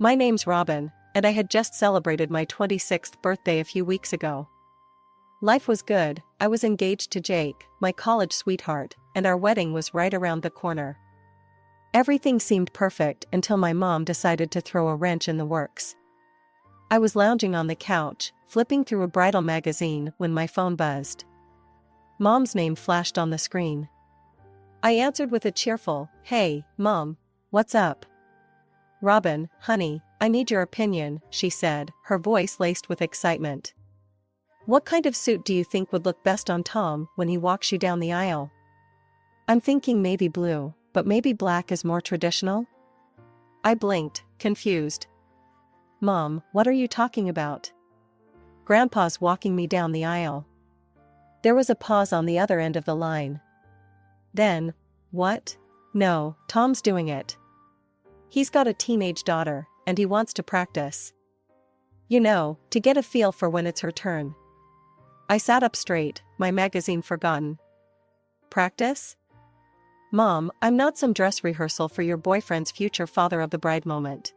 My name's Robin, and I had just celebrated my 26th birthday a few weeks ago. Life was good. I was engaged to Jake, my college sweetheart, and our wedding was right around the corner. Everything seemed perfect until my mom decided to throw a wrench in the works. I was lounging on the couch, flipping through a bridal magazine when my phone buzzed. Mom's name flashed on the screen. I answered with a cheerful, "Hey, Mom, what's up?" "Robin, honey, I need your opinion," she said, her voice laced with excitement. "What kind of suit do you think would look best on Tom when he walks you down the aisle?" "I'm thinking maybe blue, but maybe black is more traditional?" I blinked, confused. "Mom, what are you talking about?" "Grandpa's walking me down the aisle." There was a pause on the other end of the line. Then, "What?" "No, Tom's doing it. He's got a teenage daughter, and he wants to practice. You know, to get a feel for when it's her turn." I sat up straight, my magazine forgotten. "Practice? Mom, I'm not some dress rehearsal for your boyfriend's future father of the bride moment.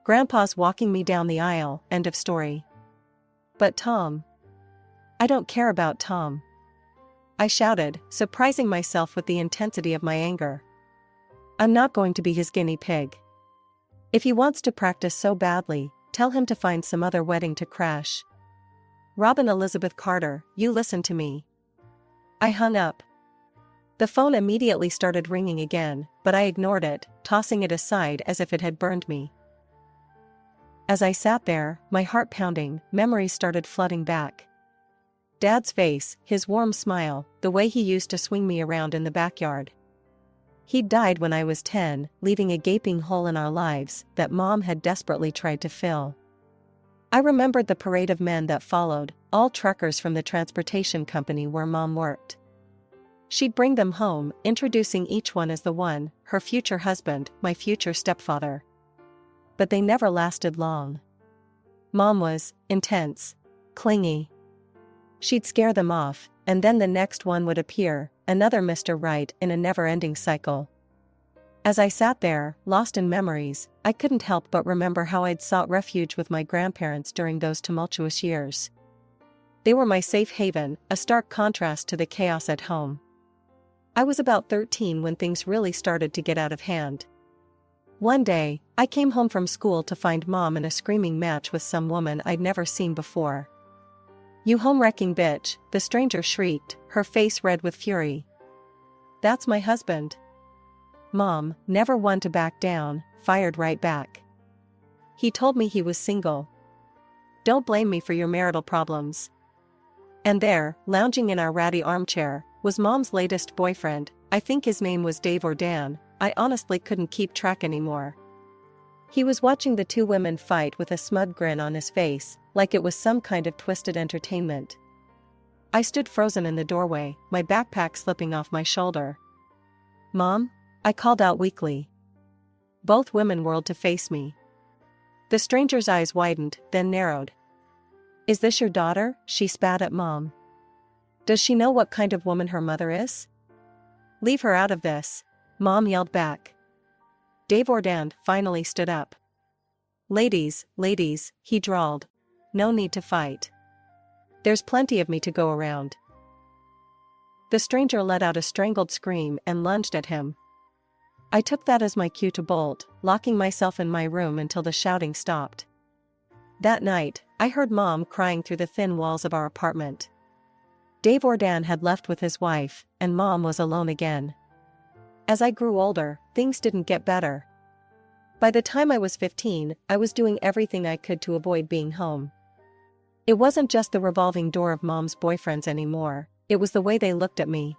Grandpa's walking me down the aisle, end of story." "But Tom." "I don't care about Tom," I shouted, surprising myself with the intensity of my anger. "I'm not going to be his guinea pig. If he wants to practice so badly, tell him to find some other wedding to crash." "Robin Elizabeth Carter, you listen to me." I hung up. The phone immediately started ringing again, but I ignored it, tossing it aside as if it had burned me. As I sat there, my heart pounding, memories started flooding back. Dad's face, his warm smile, the way he used to swing me around in the backyard. He'd died when I was 10, leaving a gaping hole in our lives that Mom had desperately tried to fill. I remembered the parade of men that followed, all truckers from the transportation company where Mom worked. She'd bring them home, introducing each one as the one, her future husband, my future stepfather. But they never lasted long. Mom was intense, clingy. She'd scare them off, and then the next one would appear, another Mr. Right in a never-ending cycle. As I sat there, lost in memories, I couldn't help but remember how I'd sought refuge with my grandparents during those tumultuous years. They were my safe haven, a stark contrast to the chaos at home. I was about 13 when things really started to get out of hand. One day, I came home from school to find Mom in a screaming match with some woman I'd never seen before. "You home-wrecking bitch," the stranger shrieked, her face red with fury. "That's my husband." Mom, never one to back down, fired right back. "He told me he was single. Don't blame me for your marital problems." And there, lounging in our ratty armchair, was Mom's latest boyfriend. I think his name was Dave or Dan, I honestly couldn't keep track anymore. He was watching the two women fight with a smug grin on his face, like it was some kind of twisted entertainment. I stood frozen in the doorway, my backpack slipping off my shoulder. "Mom?" I called out weakly. Both women whirled to face me. The stranger's eyes widened, then narrowed. "Is this your daughter?" she spat at Mom. "Does she know what kind of woman her mother is?" "Leave her out of this," Mom yelled back. Dave Ordand finally stood up. Ladies, he drawled. "No need to fight. There's plenty of me to go around." The stranger let out a strangled scream and lunged at him. I took that as my cue to bolt, locking myself in my room until the shouting stopped. That night, I heard Mom crying through the thin walls of our apartment. Dave Ordand had left with his wife, and Mom was alone again. As I grew older, things didn't get better. By the time I was 15, I was doing everything I could to avoid being home. It wasn't just the revolving door of Mom's boyfriends anymore, it was the way they looked at me.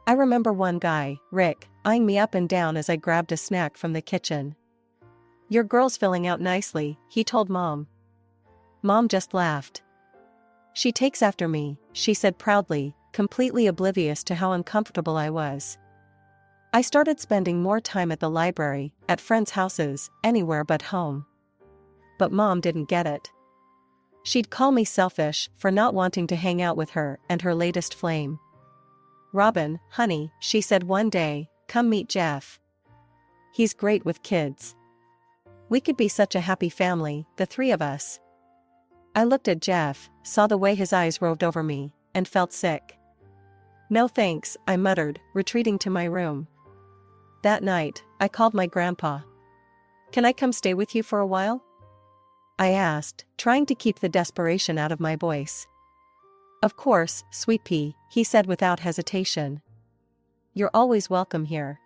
I remember one guy, Rick, eyeing me up and down as I grabbed a snack from the kitchen. "Your girl's filling out nicely," he told Mom. Mom just laughed. "She takes after me," she said proudly, completely oblivious to how uncomfortable I was. I started spending more time at the library, at friends' houses, anywhere but home. But Mom didn't get it. She'd call me selfish for not wanting to hang out with her and her latest flame. "Robin, honey," she said one day, "come meet Jeff. He's great with kids." We could be such a happy family, the three of us. I looked at Jeff, saw the way his eyes roved over me, and felt sick. No thanks, I muttered, retreating to my room. That night, I called my grandpa. Can I come stay with you for a while? I asked, trying to keep the desperation out of my voice. Of course, sweet pea, he said without hesitation. You're always welcome here.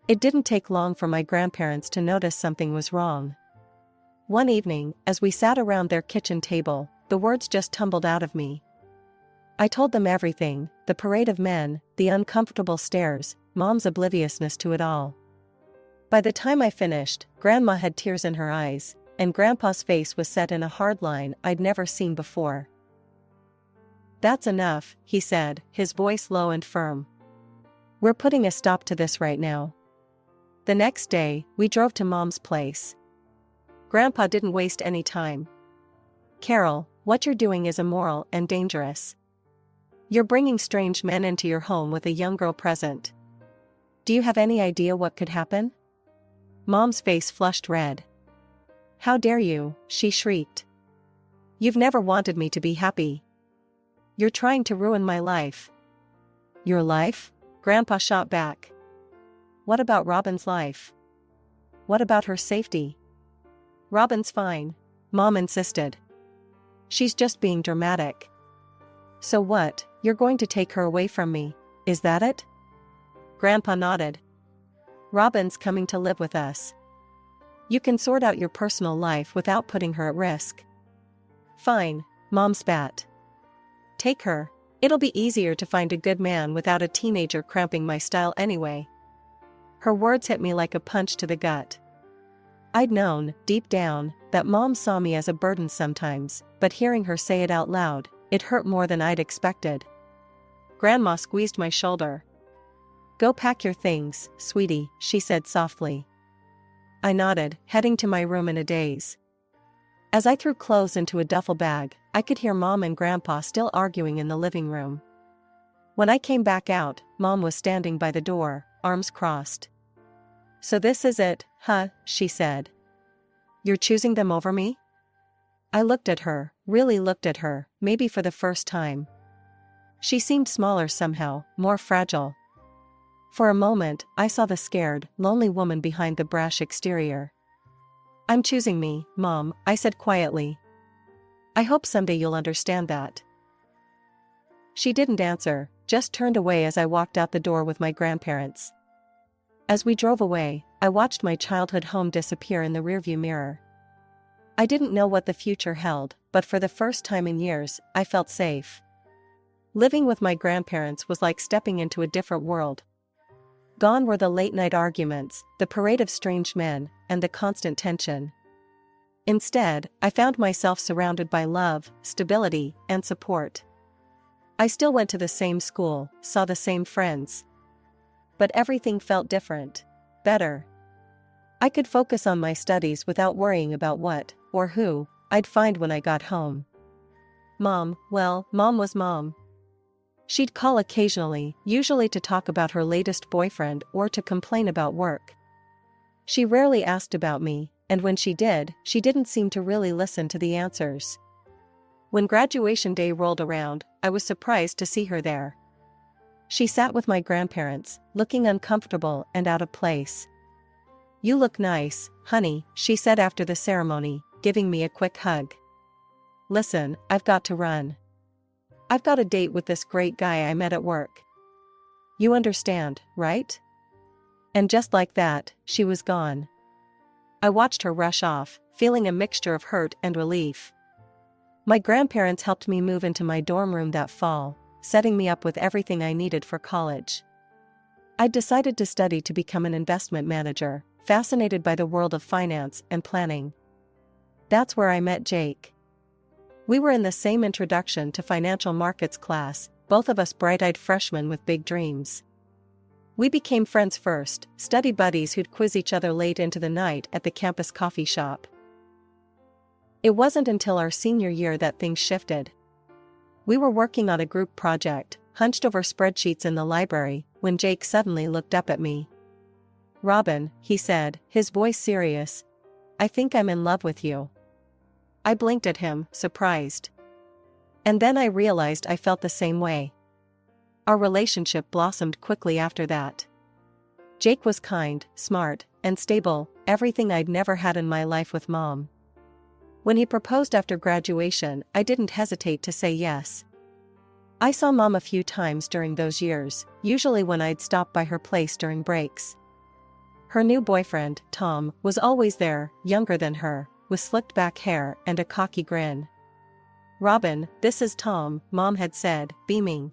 It didn't take long for my grandparents to notice something was wrong. One evening, as we sat around their kitchen table, the words just tumbled out of me. I told them everything, the parade of men, the uncomfortable stares, Mom's obliviousness to it all. By the time I finished, Grandma had tears in her eyes, and Grandpa's face was set in a hard line I'd never seen before. That's enough, he said, his voice low and firm. We're putting a stop to this right now. The next day, we drove to Mom's place. Grandpa didn't waste any time. Carol, what you're doing is immoral and dangerous. You're bringing strange men into your home with a young girl present. Do you have any idea what could happen? Mom's face flushed red. How dare you, she shrieked. You've never wanted me to be happy. You're trying to ruin my life. Your life? Grandpa shot back. What about Robin's life? What about her safety? Robin's fine, Mom insisted. She's just being dramatic. So what, you're going to take her away from me, is that it? Grandpa nodded. Robin's coming to live with us. You can sort out your personal life without putting her at risk. Fine, Mom spat. Take her. It'll be easier to find a good man without a teenager cramping my style anyway. Her words hit me like a punch to the gut. I'd known, deep down, that Mom saw me as a burden sometimes, but hearing her say it out loud, it hurt more than I'd expected. Grandma squeezed my shoulder. Go pack your things, sweetie, she said softly. I nodded, heading to my room in a daze. As I threw clothes into a duffel bag, I could hear Mom and Grandpa still arguing in the living room. When I came back out, Mom was standing by the door, arms crossed. So this is it, huh, she said. You're choosing them over me? I looked at her, really looked at her, maybe for the first time. She seemed smaller somehow, more fragile. For a moment, I saw the scared, lonely woman behind the brash exterior. I'm choosing me, Mom, I said quietly. I hope someday you'll understand that. She didn't answer, just turned away as I walked out the door with my grandparents. As we drove away, I watched my childhood home disappear in the rearview mirror. I didn't know what the future held, but for the first time in years, I felt safe. Living with my grandparents was like stepping into a different world. Gone were the late-night arguments, the parade of strange men, and the constant tension. Instead, I found myself surrounded by love, stability, and support. I still went to the same school, saw the same friends. But everything felt different. Better. I could focus on my studies without worrying about what, or who, I'd find when I got home. Mom was Mom. She'd call occasionally, usually to talk about her latest boyfriend or to complain about work. She rarely asked about me, and when she did, she didn't seem to really listen to the answers. When graduation day rolled around, I was surprised to see her there. She sat with my grandparents, looking uncomfortable and out of place. You look nice, honey, she said after the ceremony, giving me a quick hug. Listen, I've got to run. I've got a date with this great guy I met at work. You understand, right? And just like that, she was gone. I watched her rush off, feeling a mixture of hurt and relief. My grandparents helped me move into my dorm room that fall, setting me up with everything I needed for college. I'd decided to study to become an investment manager, fascinated by the world of finance and planning. That's where I met Jake. We were in the same introduction to financial markets class, both of us bright-eyed freshmen with big dreams. We became friends first, study buddies who'd quiz each other late into the night at the campus coffee shop. It wasn't until our senior year that things shifted. We were working on a group project, hunched over spreadsheets in the library, when Jake suddenly looked up at me. Robin, he said, his voice serious. I think I'm in love with you." I blinked at him, surprised. And then I realized I felt the same way. Our relationship blossomed quickly after that. Jake was kind, smart, and stable, everything I'd never had in my life with Mom. When he proposed after graduation, I didn't hesitate to say yes. I saw Mom a few times during those years, usually when I'd stop by her place during breaks. Her new boyfriend, Tom, was always there, younger than her, with slicked back hair and a cocky grin. "Robin, this is Tom," Mom had said, beaming.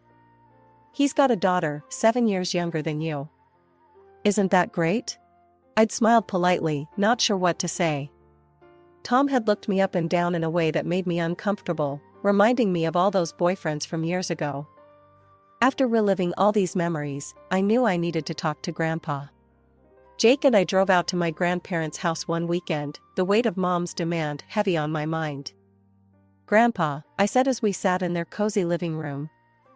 "He's got a daughter, 7 years younger than you. Isn't that great?" I'd smiled politely, not sure what to say. Tom had looked me up and down in a way that made me uncomfortable, reminding me of all those boyfriends from years ago. After reliving all these memories, I knew I needed to talk to Grandpa. Jake and I drove out to my grandparents' house one weekend, the weight of Mom's demand heavy on my mind. "Grandpa," I said as we sat in their cozy living room,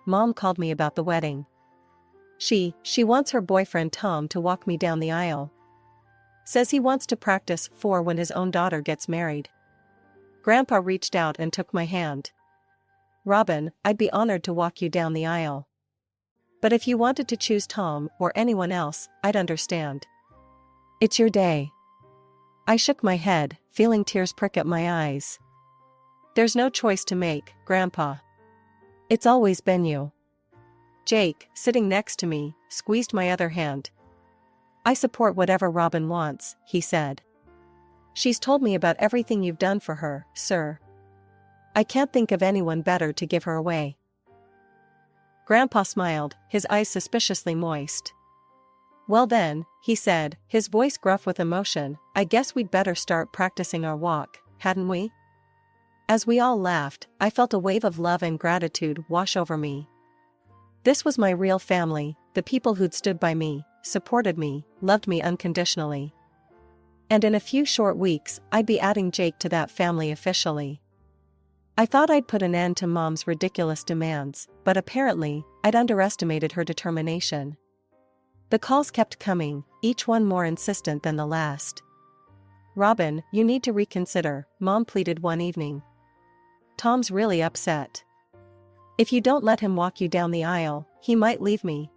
"Mom called me about the wedding. She wants her boyfriend Tom to walk me down the aisle. Says he wants to practice for when his own daughter gets married." Grandpa reached out and took my hand. "Robin, I'd be honored to walk you down the aisle. But if you wanted to choose Tom or anyone else, I'd understand. It's your day." I shook my head, feeling tears prick at my eyes. "There's no choice to make, Grandpa. It's always been you." Jake, sitting next to me, squeezed my other hand. "I support whatever Robin wants," he said. "She's told me about everything you've done for her, sir. I can't think of anyone better to give her away." Grandpa smiled, his eyes suspiciously moist. "Well then," he said, his voice gruff with emotion, "I guess we'd better start practicing our walk, hadn't we?" As we all laughed, I felt a wave of love and gratitude wash over me. This was my real family, the people who'd stood by me, supported me, loved me unconditionally. And in a few short weeks, I'd be adding Jake to that family officially. I thought I'd put an end to Mom's ridiculous demands, but apparently, I'd underestimated her determination. The calls kept coming, each one more insistent than the last. "Robin, you need to reconsider," Mom pleaded one evening. "Tom's really upset. If you don't let him walk you down the aisle, he might leave me."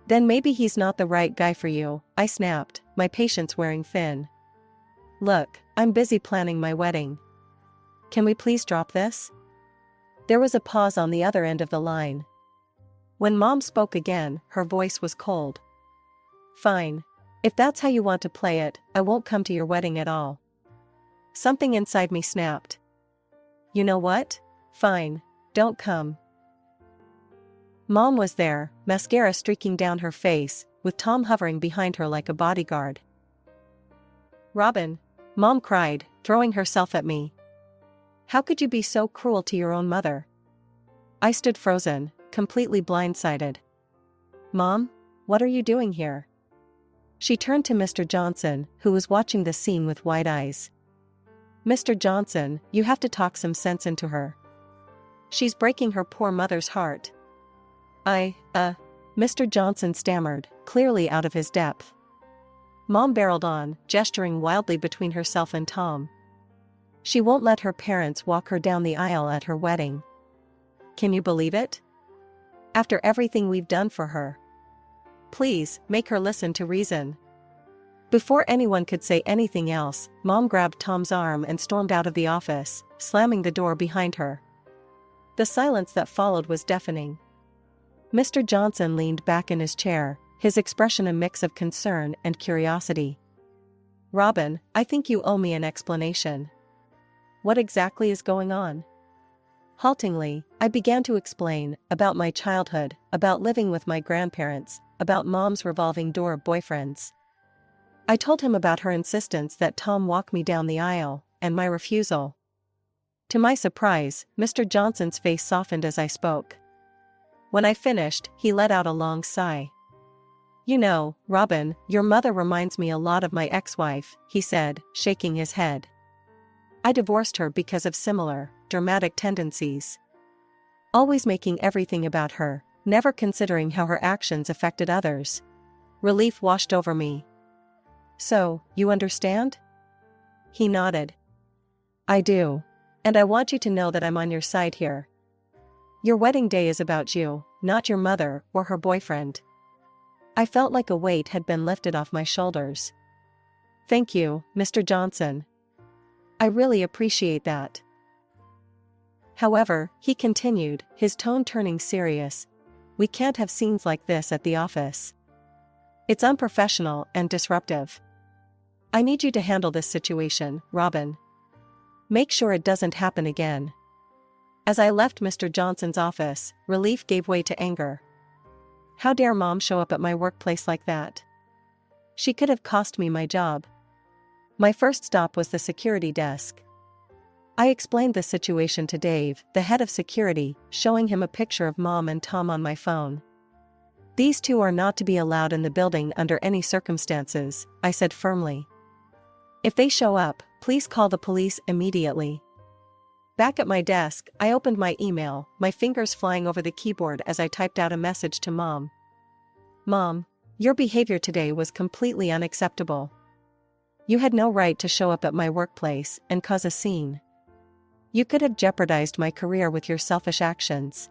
"Then maybe he's not the right guy for you," I snapped, my patience wearing thin. "Look, I'm busy planning my wedding. Can we please drop this?" There was a pause on the other end of the line. When Mom spoke again, her voice was cold. "Fine. If that's how you want to play it, I won't come to your wedding at all." Something inside me snapped. "You know what? Fine. Don't come." Mom was there, mascara streaking down her face, with Tom hovering behind her like a bodyguard. "Robin," Mom cried, throwing herself at me. "How could you be so cruel to your own mother?" I stood frozen, completely blindsided. "Mom, what are you doing here?" She turned to Mr. Johnson, who was watching the scene with wide eyes. "Mr. Johnson, you have to talk some sense into her. She's breaking her poor mother's heart." Mr. Johnson stammered, clearly out of his depth. Mom barreled on, gesturing wildly between herself and Tom. "She won't let her parents walk her down the aisle at her wedding. Can you believe it? After everything we've done for her. Please, make her listen to reason." Before anyone could say anything else, Mom grabbed Tom's arm and stormed out of the office, slamming the door behind her. The silence that followed was deafening. Mr. Johnson leaned back in his chair, his expression a mix of concern and curiosity. "Robin, I think you owe me an explanation. What exactly is going on?" Haltingly, I began to explain, about my childhood, about living with my grandparents, about Mom's revolving door of boyfriends. I told him about her insistence that Tom walk me down the aisle, and my refusal. To my surprise, Mr. Johnson's face softened as I spoke. When I finished, he let out a long sigh. "You know, Robin, your mother reminds me a lot of my ex-wife," he said, shaking his head. "I divorced her because of similar, dramatic tendencies. Always making everything about her, never considering how her actions affected others." Relief washed over me. "So, you understand?" He nodded. I do. And I want you to know that I'm on your side here. Your wedding day is about you, not your mother or her boyfriend. I felt like a weight had been lifted off my shoulders. Thank you, Mr. Johnson. I really appreciate that. However, he continued, his tone turning serious. We can't have scenes like this at the office. It's unprofessional and disruptive. I need you to handle this situation, Robin. Make sure it doesn't happen again. As I left Mr. Johnson's office, relief gave way to anger. How dare Mom show up at my workplace like that? She could have cost me my job. My first stop was the security desk. I explained the situation to Dave, the head of security, showing him a picture of Mom and Tom on my phone. These two are not to be allowed in the building under any circumstances, I said firmly. If they show up, please call the police immediately. Back at my desk, I opened my email, my fingers flying over the keyboard as I typed out a message to Mom. Mom, your behavior today was completely unacceptable. You had no right to show up at my workplace and cause a scene. You could have jeopardized my career with your selfish actions.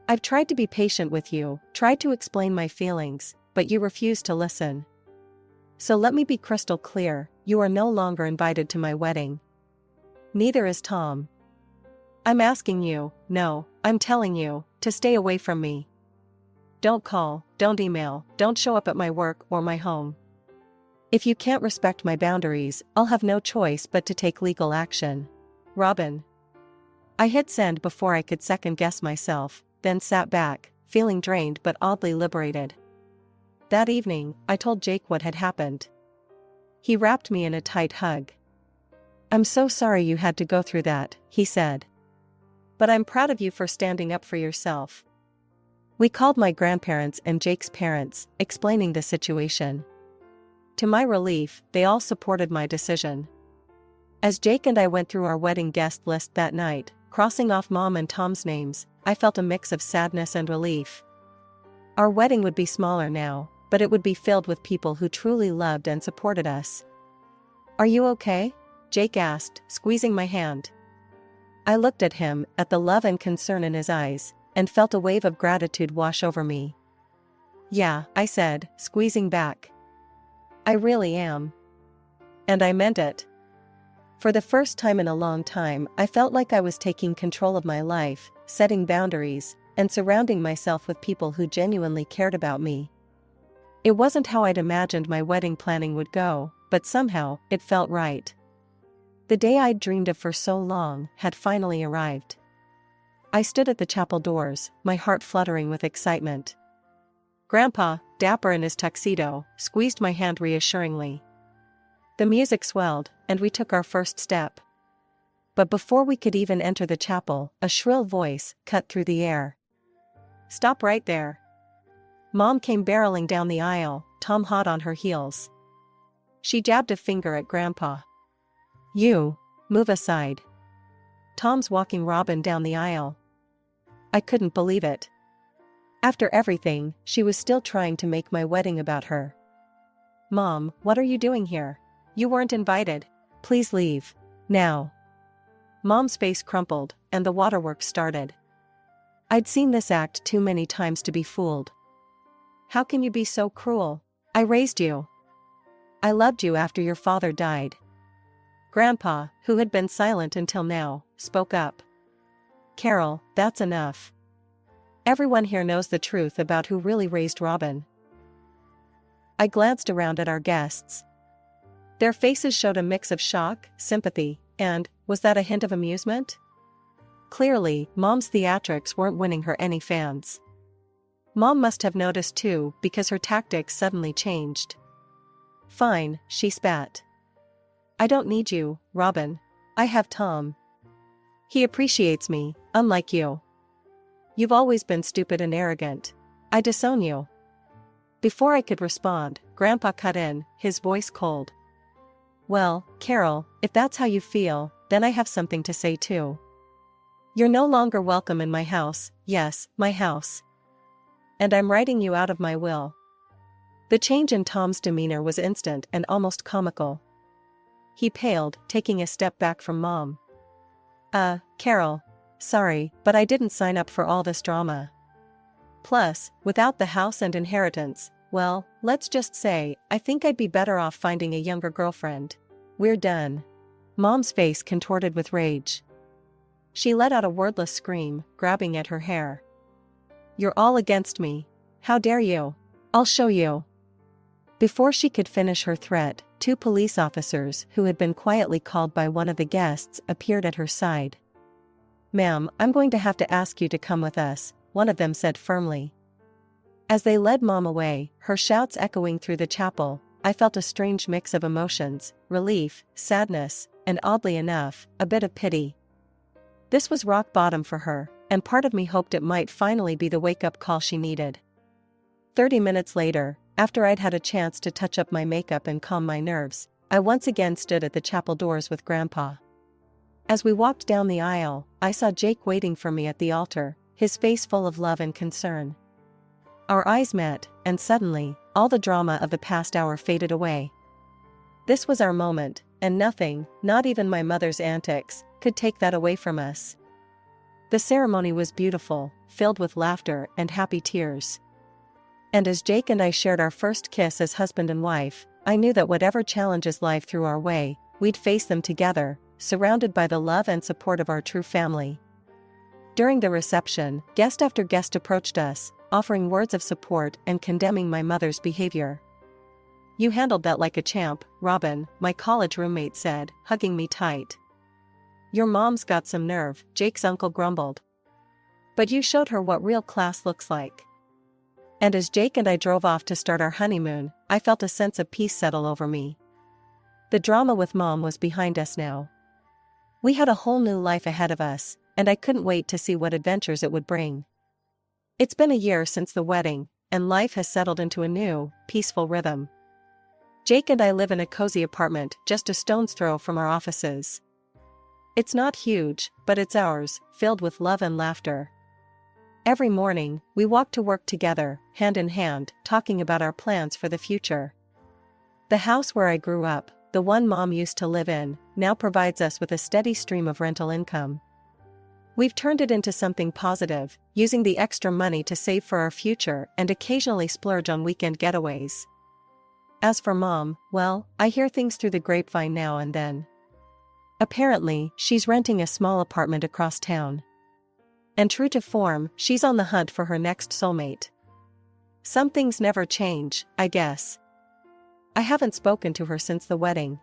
I've tried to be patient with you, tried to explain my feelings, but you refused to listen. So let me be crystal clear, you are no longer invited to my wedding. Neither is Tom. I'm asking you, no, I'm telling you, to stay away from me. Don't call, don't email, don't show up at my work or my home. If you can't respect my boundaries, I'll have no choice but to take legal action. Robin. I hit send before I could second-guess myself, then sat back, feeling drained but oddly liberated. That evening, I told Jake what had happened. He wrapped me in a tight hug. I'm so sorry you had to go through that, he said. But I'm proud of you for standing up for yourself. We called my grandparents and Jake's parents, explaining the situation. To my relief, they all supported my decision. As Jake and I went through our wedding guest list that night, crossing off Mom and Tom's names, I felt a mix of sadness and relief. Our wedding would be smaller now, but it would be filled with people who truly loved and supported us. Are you okay? Jake asked, squeezing my hand. I looked at him, at the love and concern in his eyes, and felt a wave of gratitude wash over me. Yeah, I said, squeezing back. I really am. And I meant it. For the first time in a long time, I felt like I was taking control of my life, setting boundaries, and surrounding myself with people who genuinely cared about me. It wasn't how I'd imagined my wedding planning would go, but somehow, it felt right. The day I'd dreamed of for so long had finally arrived. I stood at the chapel doors, my heart fluttering with excitement. Grandpa, dapper in his tuxedo, squeezed my hand reassuringly. The music swelled, and we took our first step. But before we could even enter the chapel, a shrill voice cut through the air. Stop right there. Mom came barreling down the aisle, Tom hot on her heels. She jabbed a finger at Grandpa. You, move aside. Tom's walking Robin down the aisle. I couldn't believe it. After everything, she was still trying to make my wedding about her. Mom, what are you doing here? You weren't invited. Please leave. Now. Mom's face crumpled, and the waterworks started. I'd seen this act too many times to be fooled. How can you be so cruel? I raised you. I loved you after your father died. Grandpa, who had been silent until now, spoke up. Carol, that's enough. Everyone here knows the truth about who really raised Robin. I glanced around at our guests. Their faces showed a mix of shock, sympathy, and, was that a hint of amusement? Clearly, Mom's theatrics weren't winning her any fans. Mom must have noticed too, because her tactics suddenly changed. Fine, she spat. I don't need you, Robin. I have Tom. He appreciates me, unlike you. You've always been stupid and arrogant. I disown you. Before I could respond, Grandpa cut in, his voice cold. Well, Carol, if that's how you feel, then I have something to say too. You're no longer welcome in my house, yes, my house. And I'm writing you out of my will. The change in Tom's demeanor was instant and almost comical. He paled, taking a step back from Mom. Carol. Sorry, but I didn't sign up for all this drama. Plus, without the house and inheritance, well, let's just say, I think I'd be better off finding a younger girlfriend. We're done. Mom's face contorted with rage. She let out a wordless scream, grabbing at her hair. You're all against me. How dare you? I'll show you. Before she could finish her threat, 2 police officers who had been quietly called by one of the guests appeared at her side. Ma'am, I'm going to have to ask you to come with us, one of them said firmly. As they led Mom away, her shouts echoing through the chapel, I felt a strange mix of emotions, relief, sadness, and oddly enough, a bit of pity. This was rock bottom for her, and part of me hoped it might finally be the wake-up call she needed. 30 minutes later, after I'd had a chance to touch up my makeup and calm my nerves, I once again stood at the chapel doors with Grandpa. As we walked down the aisle, I saw Jake waiting for me at the altar, his face full of love and concern. Our eyes met, and suddenly, all the drama of the past hour faded away. This was our moment, and nothing, not even my mother's antics, could take that away from us. The ceremony was beautiful, filled with laughter and happy tears. And as Jake and I shared our first kiss as husband and wife, I knew that whatever challenges life threw our way, we'd face them together, surrounded by the love and support of our true family. During the reception, guest after guest approached us, offering words of support and condemning my mother's behavior. You handled that like a champ, Robin, my college roommate said, hugging me tight. Your mom's got some nerve, Jake's uncle grumbled. But you showed her what real class looks like. And as Jake and I drove off to start our honeymoon, I felt a sense of peace settle over me. The drama with Mom was behind us now. We had a whole new life ahead of us, and I couldn't wait to see what adventures it would bring. It's been a year since the wedding, and life has settled into a new, peaceful rhythm. Jake and I live in a cozy apartment just a stone's throw from our offices. It's not huge, but it's ours, filled with love and laughter. Every morning, we walk to work together, hand in hand, talking about our plans for the future. The house where I grew up, the one Mom used to live in, now provides us with a steady stream of rental income. We've turned it into something positive, using the extra money to save for our future and occasionally splurge on weekend getaways. As for Mom, well, I hear things through the grapevine now and then. Apparently, she's renting a small apartment across town. And true to form, she's on the hunt for her next soulmate. Some things never change, I guess. I haven't spoken to her since the wedding.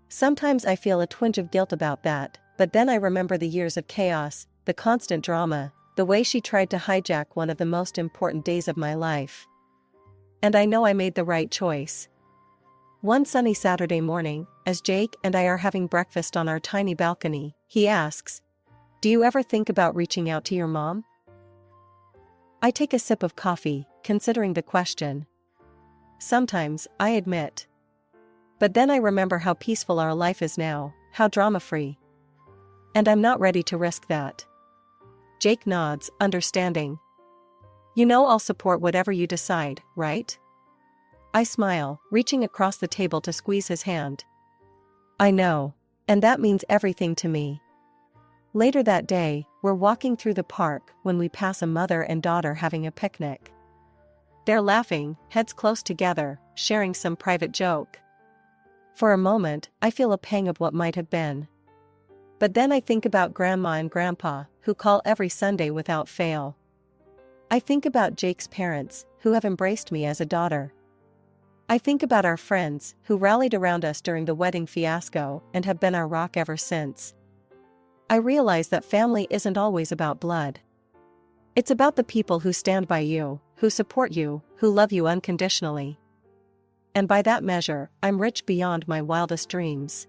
Sometimes I feel a twinge of guilt about that, but then I remember the years of chaos, the constant drama, the way she tried to hijack one of the most important days of my life. And I know I made the right choice. One sunny Saturday morning, as Jake and I are having breakfast on our tiny balcony, he asks, "Do you ever think about reaching out to your mom?" I take a sip of coffee, considering the question. Sometimes, I admit. But then I remember how peaceful our life is now, how drama-free. And I'm not ready to risk that. Jake nods, understanding. You know I'll support whatever you decide, right? I smile, reaching across the table to squeeze his hand. I know. And that means everything to me. Later that day, we're walking through the park when we pass a mother and daughter having a picnic. They're laughing, heads close together, sharing some private joke. For a moment, I feel a pang of what might have been. But then I think about Grandma and Grandpa, who call every Sunday without fail. I think about Jake's parents, who have embraced me as a daughter. I think about our friends, who rallied around us during the wedding fiasco and have been our rock ever since. I realize that family isn't always about blood. It's about the people who stand by you, who support you, who love you unconditionally. And by that measure, I'm rich beyond my wildest dreams.